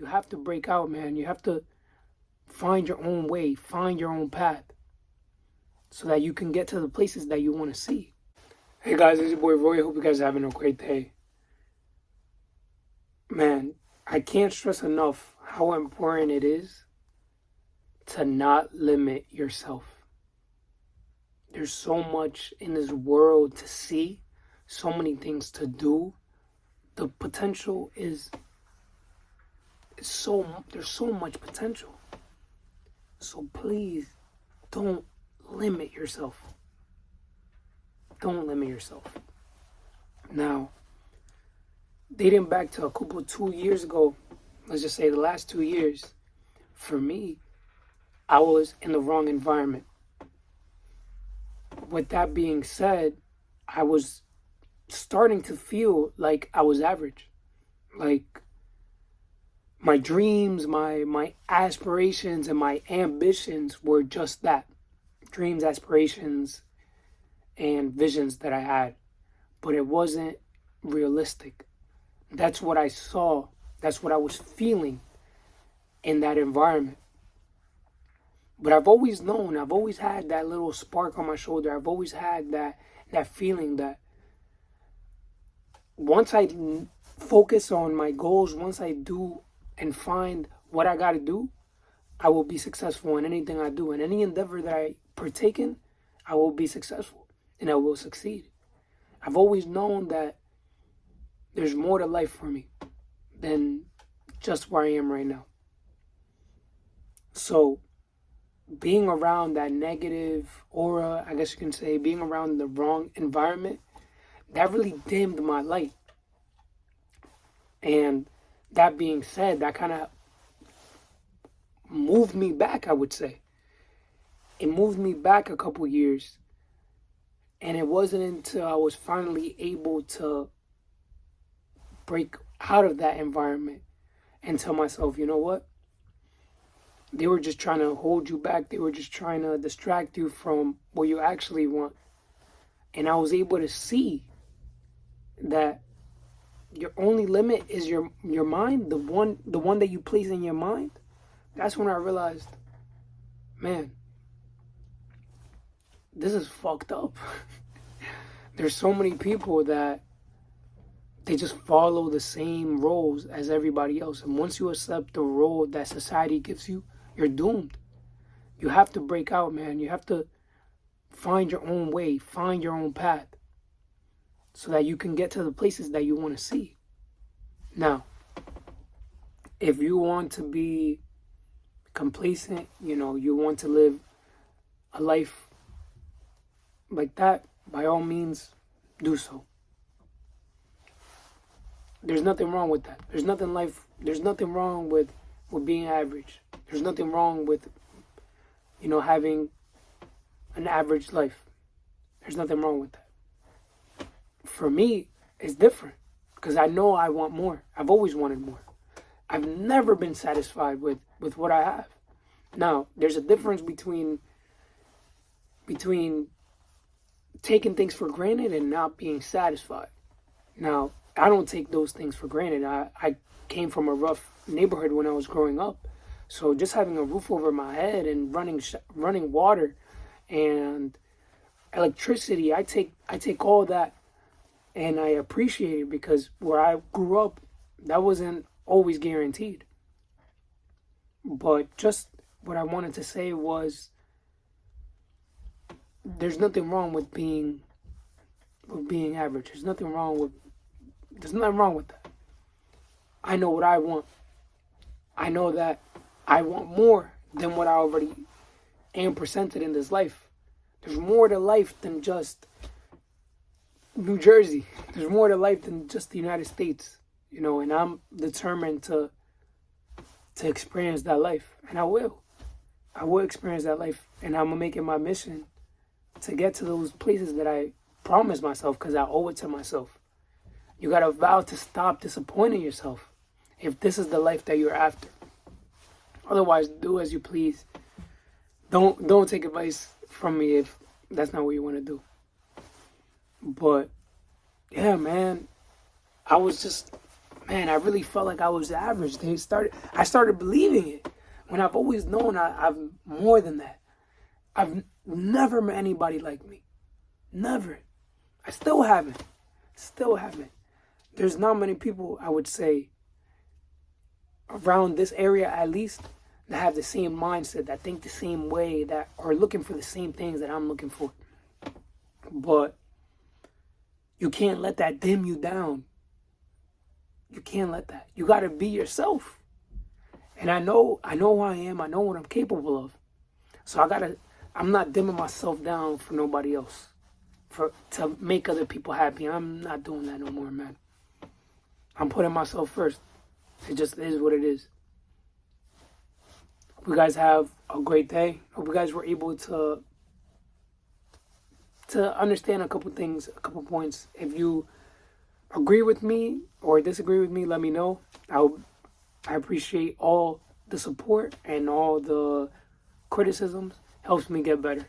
You have to break out, man. You have to find your own way, find your own path so that you can get to the places that you want to see. Hey guys, it's your boy Roy. Hope you guys are having a great day. Man, I can't stress enough how important it is to not limit yourself. There's so much in this world to see, so many things to do. The potential is there's so much potential. So please don't limit yourself. Don't limit yourself. Now, dating back to a couple 2 years ago, let's just say the last 2 years, for me, I was in the wrong environment. With that being said, I was starting to feel like I was average. Like my dreams, my aspirations, and my ambitions were just that. Dreams, aspirations, and visions that I had. But it wasn't realistic. That's what I saw. That's what I was feeling in that environment. But I've always known, I've always had that little spark on my shoulder. I've always had that feeling that once I focus on my goals, once I do and find what I got to do, I will be successful in anything I do. In any endeavor that I partake in, I will be successful and I will succeed. I've always known that there's more to life for me than just where I am right now. So being around that negative aura, I guess you can say, being around the wrong environment, that really dimmed my light. And that being said, that kind of moved me back, I would say. It moved me back a couple years. And it wasn't until I was finally able to break out of that environment and tell myself, you know what? They were just trying to hold you back. They were just trying to distract you from what you actually want. And I was able to see that your only limit is your mind, the one that you place in your mind. That's when I realized, man, this is fucked up. There's so many people that they just follow the same roles as everybody else. And once you accept the role that society gives you, you're doomed. You have to break out, man. You have to find your own way, find your own path so that you can get to the places that you want to see. Now, if you want to be complacent, you want to live a life like that, by all means, do so. There's nothing wrong with that. There's nothing wrong with being average. There's nothing wrong with, having an average life. There's nothing wrong with that. For me, it's different because I know I want more. I've always wanted more. I've never been satisfied with what I have. Now, there's a difference between taking things for granted and not being satisfied. Now, I don't take those things for granted. I came from a rough neighborhood when I was growing up. So just having a roof over my head and running water and electricity, I take all that and I appreciate it because where I grew up, that wasn't always guaranteed. But just what I wanted to say was there's nothing wrong with being average. There's nothing wrong with that. I know what I want. I know that I want more than what I already am presented in this life. There's more to life than just New Jersey. There's more to life than just the United States, and I'm determined to experience that life. And I will experience that life. And I'm going to make it my mission to get to those places that I promised myself because I owe it to myself. You got to vow to stop disappointing yourself if this is the life that you're after. Otherwise, do as you please. Don't take advice from me if that's not what you want to do. But yeah, man, I was just man, I really felt like I was average. I started believing it when I've always known I've more than that. I've never met anybody like me. Never. I still haven't. Still haven't. There's not many people, I would say, around this area at least, that have the same mindset, that think the same way, that are looking for the same things that I'm looking for. But you can't let that dim you down. You can't let that. You got to be yourself. And I know who I am. I know what I'm capable of. So I'm not dimming myself down for nobody else. To make other people happy. I'm not doing that no more, man. I'm putting myself first. It just is what it is. Hope you guys have a great day. Hope you guys were able to understand a couple things, a couple points. If you agree with me or disagree with me, let me know. I appreciate all the support and all the criticisms. Helps me get better.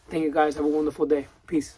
Thank you guys. Have a wonderful day. Peace.